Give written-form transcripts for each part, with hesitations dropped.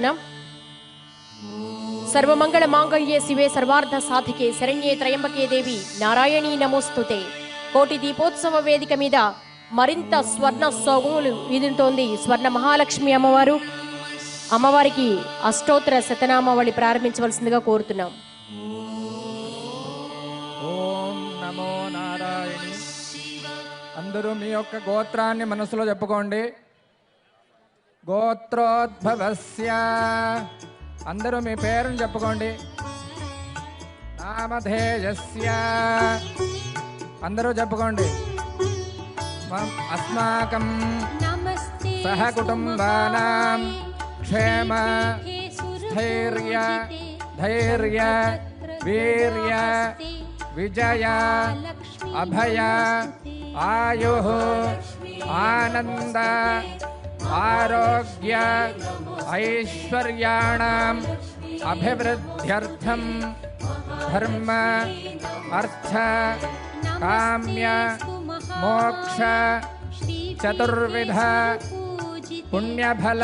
కోరుతున్నాం. సర్వమంగళ మాంగళ్యే శివే సర్వార్థ సాధికే శరణ్యే త్రయంబకే దేవి నారాయణీ నమోస్తుతే. కోటి దీపోత్సవ వేదిక మీద మరింత స్వర్ణ సొగులు ఈదుతోంది స్వర్ణ మహాలక్ష్మి అమ్మవారు. అమ్మవారికి అష్టోత్తర శతనామావళి ప్రారంభించవలసిందిగా కోరుతున్నాం. ఓం నమో నారాయణి. అందరూ మీ యొక్క గోత్రాన్ని మనసులో చెప్పుకోండి. గోత్రోద్భవస్య, అందరూ మీ పేరుని చెప్పుకోండి. నామధేయస్య, అందరూ చెప్పుకోండి. అస్మాకం సహ కుటుంబానాం క్షేమ స్థైర్య ధైర్య వీర్య విజయ అభయ ఆయుః ఆనంద ఆరోగ్య ఐశ్వర్యాణం అభివృద్ధ్యర్థం ధర్మ అర్థ కామ్య మోక్ష చతుర్విధ పుణ్యఫల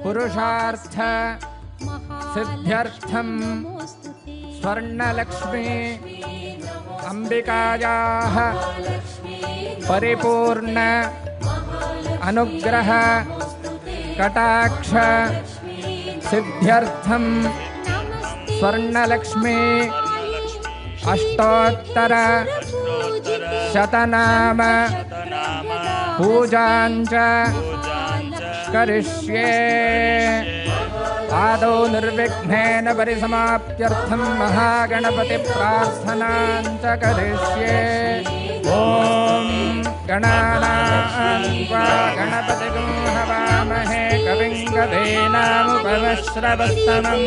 పురుషార్థ సిద్ధ్యర్థం స్వర్ణలక్ష్మి అంబికాయాః పరిపూర్ణ అనుగ్రహ కటాక్ష సిద్ధ్యర్థం స్వర్ణలక్ష్మి అష్టోత్తర శతనామ పూజాంచ కరిష్యే. ఆదౌ నిర్విఘ్నేన పరిసమాప్త్యర్థం మహాగణపతి ప్రార్థనాంచ కరిష్యే. ఓం గణానాం త్వా గణపతిగం హవామహే కవిం కవీనాముపమశ్రవస్తమం.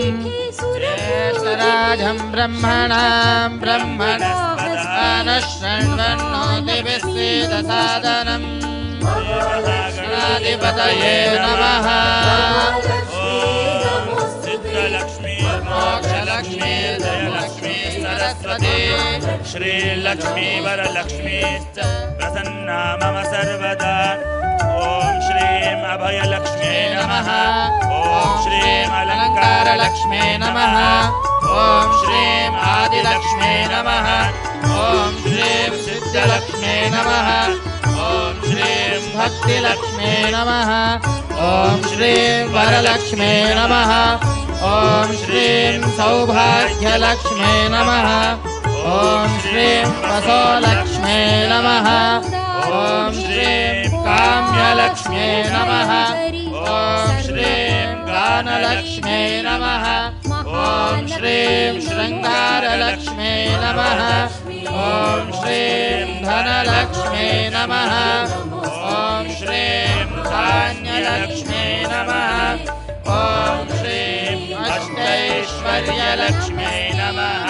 జ్యేష్ఠరాజం బ్రహ్మణాం బ్రహ్మణస్పదాన శృణ్వన్నోతి విశ్వేదసాదనం. గణాధిపతయే నమః. సిద్ధలక్ష్మీ మోక్షలక్ష్మీ జయలక్ష్మీ సరస్వతి శ్రీలక్ష్మీ వరలక్ష్మీ ప్రసన్నా మమ సర్వదా. ఓం శ్రీం అభయలక్ష్మీ నమః. ఓం శ్రీం అలంకారలక్ష్మీ నమః. ఓం శ్రీం ఆదిలక్ష్మీ నమః. ఓం శ్రీం సిద్ధలక్ష్మీ నమః. ఓం శ్రీం భక్తిలక్ష్మీ నమః. ఓం శ్రీం వరలక్ష్మీ నమః. ఓం శ్రీం సౌభాగ్యలక్ష్మీ నమః. ఓం శ్రీం వసోలక్ష్మీ నమః. ఓం శ్రీం కామ్యలక్ష్మీ నమః. ఓం శ్రీం గానలక్ష్మీ నమః. ఓం శ్రీం శృంగారలక్ష్మీ నమః. ఓం శ్రీం ధనలక్ష్మీ నమః. ఓం శ్రీం ధాన్యలక్ష్మీ నమః. ఓం శ్రీం అష్టైశ్వర్యలక్ష్మీ నమః.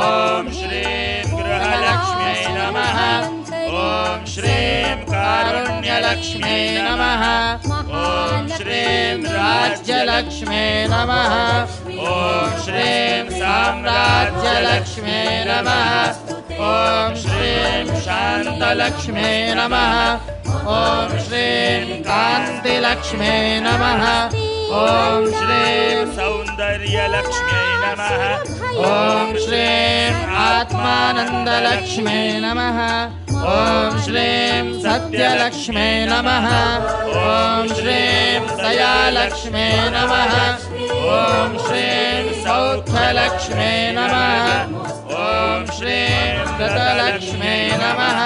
ఓం శ్రీం గృహలక్ష్మీ నమః. ఓం శ్రీం కారుణ్యలక్ష్మీ నమః. ఓం శ్రీం రాజ్యలక్ష్మీ నమః. ఓం శ్రీం సామ్రాజ్యలక్ష్మీ నమః. ఓం శ్రీం శాంతలక్ష్మీ నమః. ఓం శ్రీం కాంతిలక్ష్మీ నమః. ఓం శ్రీం సౌందర్యలక్ష్మీ నమః. ఓం శ్రీం ఆత్మానందలక్ష్మీ నమః. ఓం శ్రీం సత్యలక్ష్మీ నమః. ఓం శ్రీం దయాలక్ష్మీ నమః. ఓం శ్రీం సౌఖ్యలక్ష్మీ నమః. ఓం శ్రీం గతలక్ష్మీ నమః.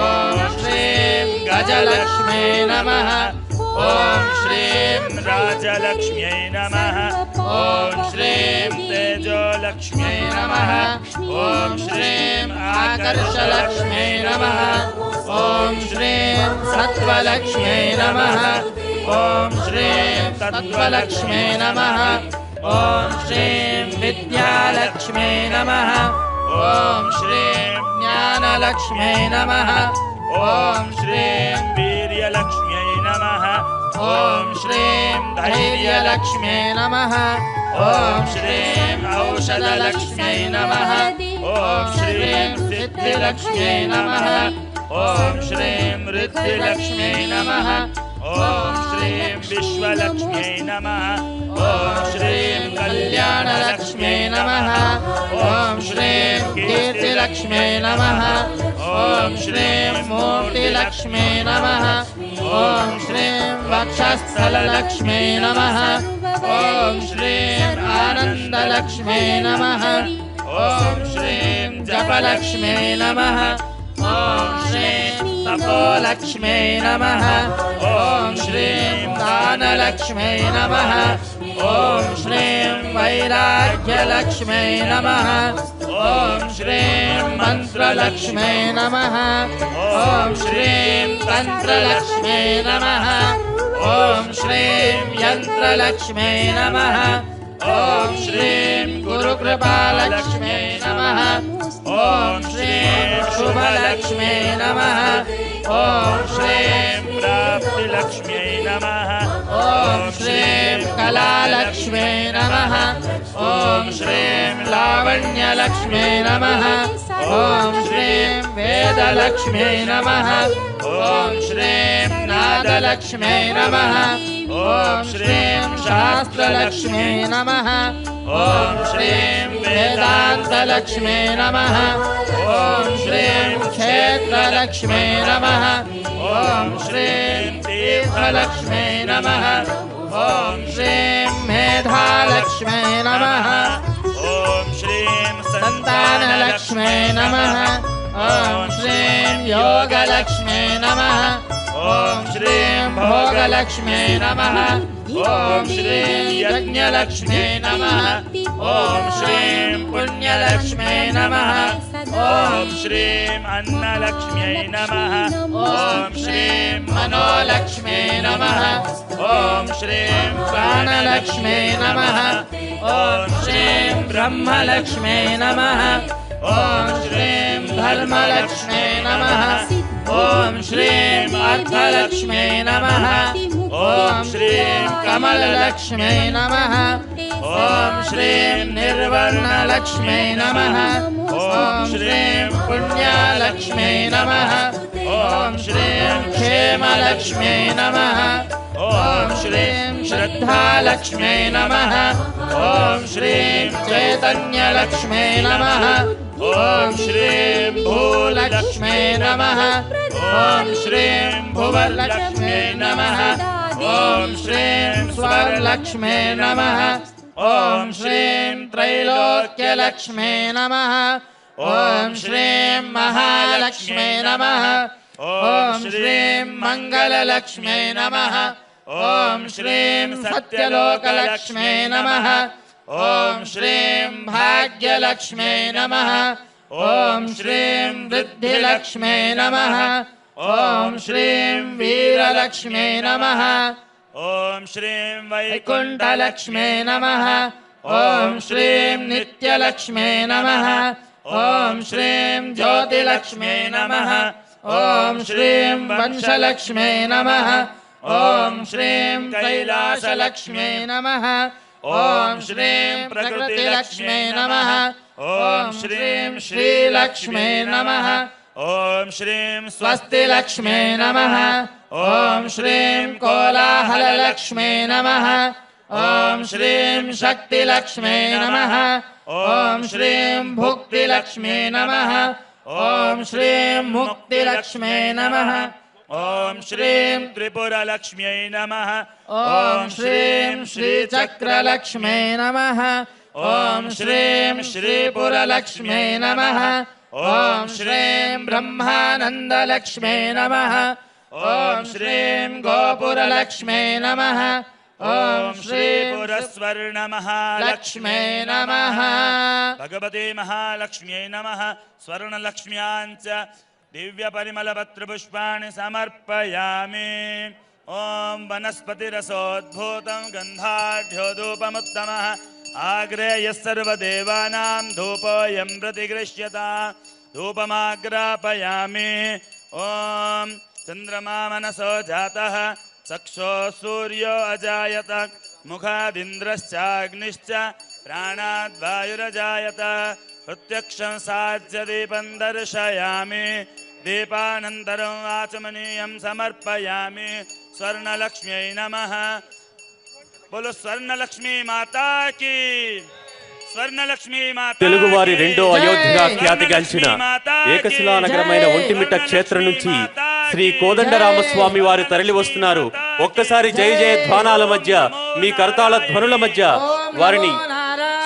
ఓం శ్రీం గజలక్ష్మీ నమః. ఓం శ్రీం రాజలక్ష్మ్యై నమః. ఓం శ్రీం తేజోలక్ష్మ్యై నమః. ఓం శ్రీం ఆకర్షలక్ష్మీ నమః. ఓం శ్రీం సత్వలక్ష్మీ నమః. ఓం శ్రీం తత్వలక్ష్మీ నమః. ఓం శ్రీం విద్యాలక్ష్మీ నమః. ఓం శ్రీం జ్ఞానలక్ష్మీ నమః. ఓం శ్రీం వీర్యలక్ష్మ్యై నమః. ఓం శ్రీం ధైర్యలక్ష్మీ నమః. ఓం శ్రీం ఔషధలక్ష్మీ నమః. ఓం శ్రీం సిద్ధిలక్ష్మీ నమః. ఓం శ్రీం రిద్ధిలక్ష్మీ నమః. ॐ श्रीं विश्वलक्ष्म्यै नमः ॐ श्रीं कल्याणलक्ष्म्यै नमः ॐ श्रीं कीर्तिलक्ष्म्यै नमः ॐ श्रीं मूर्तिलक्ष्म्यै नमः ॐ श्रीं वक्षस्थललक्ष्म्यै नमः ॐ श्रीं आनन्दलक्ष्म्यै नमः ॐ श्रीं जपलक्ष्म्यै नमः ॐ श्रीं तपोलक्ष्म्यै नमः ॐ श्रीं दानलक्ष्म्यै नमः ॐ श्रीं वैराग्यलक्ष्म्यै नमः ॐ श्रीं मन्त्रलक्ष्म्यै नमः ॐ श्रीं तन्त्रलक्ष्म्यै नमः ॐ श्रीं यन्त्रलक्ष्म्यै नमः ॐ श्रीं गुरुकृपालक्ष्म्यै नमः ॐ श्रीं शुभलक्ष्म्यै नमः ॐ श्रीं प्राप्तिलक्ष्म्यै नमः ॐ श्रीं कलालक्ष्म्यै नमः ॐ श्रीं लावण्यलक्ष्म्यै नमः ॐ श्रीं वेदलक्ष्म्यै नमः ॐ श्रीं नादलक्ष्म्यै नमः ॐ श्रीं शास्त्रलक्ष्म्यै नमः ॐ श्रीं वेदान्तलक्ष्म्यै नमः ॐ श्रीं क्षेत्रलक्ष्म्यै नमः ॐ श्रीं तीर्थलक्ष्म्यै नमः ॐ श्रीं मेधालक्ष्म्यै नमः ॐ श्रीं सन्तानलक्ष्म्यै नमः ॐ श्रीं योगलक्ष्म्यै नमः ॐ श्रीं भोगलक्ष्म्यै नमः ॐ श्रीं यज्ञलक्ष्म्यै नमः ॐ श्रीं पुण्यलक्ष्म्यै नमः ॐ श्रीं अन्नलक्ष्म्यै नमः ॐ श्रीं मनोलक्ष्म्यै नमः ॐ श्रीं प्राणलक्ष्म्यै नमः ॐ श्रीं ब्रह्मलक्ष्म्यै नमः ॐ श्रीं धर्मलक्ष्म्यै नमः ॐ श्रीं अर्थलक्ष्म्यै नमः ॐ श्रीं कमललक्ष्म्यै नमः ॐ श्रीं निर्वर्णलक्ष्म्यै नमः ॐ श्रीं पुण्यलक्ष्म्यै नमः ॐ श्रीं क्षेमलक्ष्म्यै नमः ॐ श्रीं श्रद्धालक्ष्म्यै नमः ॐ श्रीं चैतन्यलक्ष्म्यै नमः ॐ श्रीं भूलक्ष्म्यै नमः ॐ श्रीं भुवलक्ष्म्यै नमः ॐ श्रीं स्वरलक्ष्म्यै नमः ॐ श्रीं त्रैलोक्यलक्ष्म्यै नमः ॐ श्रीं महालक्ष्म्यै नमः ॐ श्रीं मङ्गललक्ष्म्यै नमः ॐ श्रीं सत्यलोकलक्ष्म्यै नमः ॐ श्रीं भाग्यलक्ष्म्यै नमः ॐ श्रीं वृद्धिलक्ष्म्यै नमः ॐ श्रीं वीरलक्ष्म्यै नमः ॐ श्रीं वैकुण्ठलक्ष्म्यै नमः ॐ श्रीं नित्यलक्ष्म्यै नमः ॐ श्रीं ज्योतिलक्ष्म्यै नमः ॐ श्रीं वंशलक्ष्म्यै नमः ॐ श्रीं कैलासलक्ष्म्यै नमः ॐ श्रीं प्रकृतिलक्ष्म्यै नमः ॐ श्रीं श्रीलक्ष्म्यै नमः ॐ श्रीं स्वस्तिलक्ष्म्यै नमः ॐ श्रीं कोलाहललक्ष्म्यै नमः ॐ श्रीं शक्तिलक्ष्म्यै नमः ॐ श्रीं भुक्तिलक्ष्म्यै नमः ॐ श्रीं मुक्तिलक्ष्म्यै नमः ॐ श्रीं त्रिपुरलक्ष्म्यै नमः ॐ श्रीं श्रीचक्रलक्ष्म्यै नमः ॐ श्रीं श्रीपुरलक्ष्म्यै नमः ॐ श्रीं ब्रह्मानन्दलक्ष्म्यै नमः ॐ श्रीं गोपुरलक्ष्म्यै नमः ॐ श्रीं पुरस्वर्णमहालक्ष्म्यै नमः भगवते महालक्ष्म्यै नमः स्वर्णलक्ष्म्याञ्च दिव्यपरिमलपत्रपुष्पाणि समर्पयामि ॐ वनस्पतिरसोद्भूतं गन्धाढ्योधूपमुत्तमः आग्रेयः सर्वदेवानां धूपोऽयं प्रतिगृह्यता धूपमाग्रापयामि ॐ चन्द्रमा मनसो जातः चक्षुः सूर्यो अजायत मुखादिन्द्रश्चाग्निश्च प्राणाद्वायुरजायत प्रत्यक्षं साध्य दीपं दर्शयामि दीपानन्तरम् आचमनीयं समर्पयामि स्वर्णलक्ष्म्यै नमः बोलो स्वर्णलक्ष्मी माता की స్వర్ణలక్ష్మి మాతా తెలుగువారి రెండో అయోధ్యగా ఖ్యాతిగాంచిన ఏకశిలా నగరమైన ఒంటిమిట్ట క్షేత్రం నుంచి శ్రీ కోదండరామస్వామి వారు తరలి వస్తున్నారు. ఒక్కసారి జయ జయ ధ్వానాల మధ్య, మీ కరతాళ ధ్వనుల మధ్య వారిని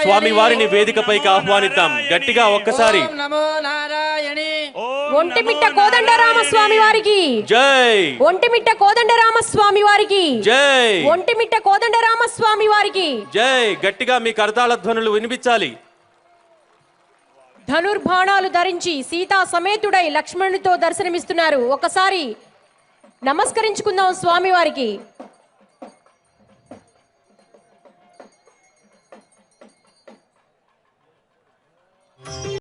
స్వామి వారిని వేదికపైకి ఆహ్వానిద్దాం. గట్టిగా ఒక్కసారి నమో నారాయణి. ఒంటిమిట్ట కోదండరామస్వామి వారికి జై, ఒంటిమిట్ట కోదండరామస్వామి వారికి జై, ఒంటిమిట్ట కోదండరామస్వామి వారికి జై. గట్టిగా మీ కరతాళ ధ్వనులు వినిపించాలి. ధనుర్బాణాలు ధరించి సీతా సమేతుడై లక్ష్మణుడితో దర్శనమిస్తున్నారు. ఒకసారి నమస్కరించుకుందాం స్వామి వారికి.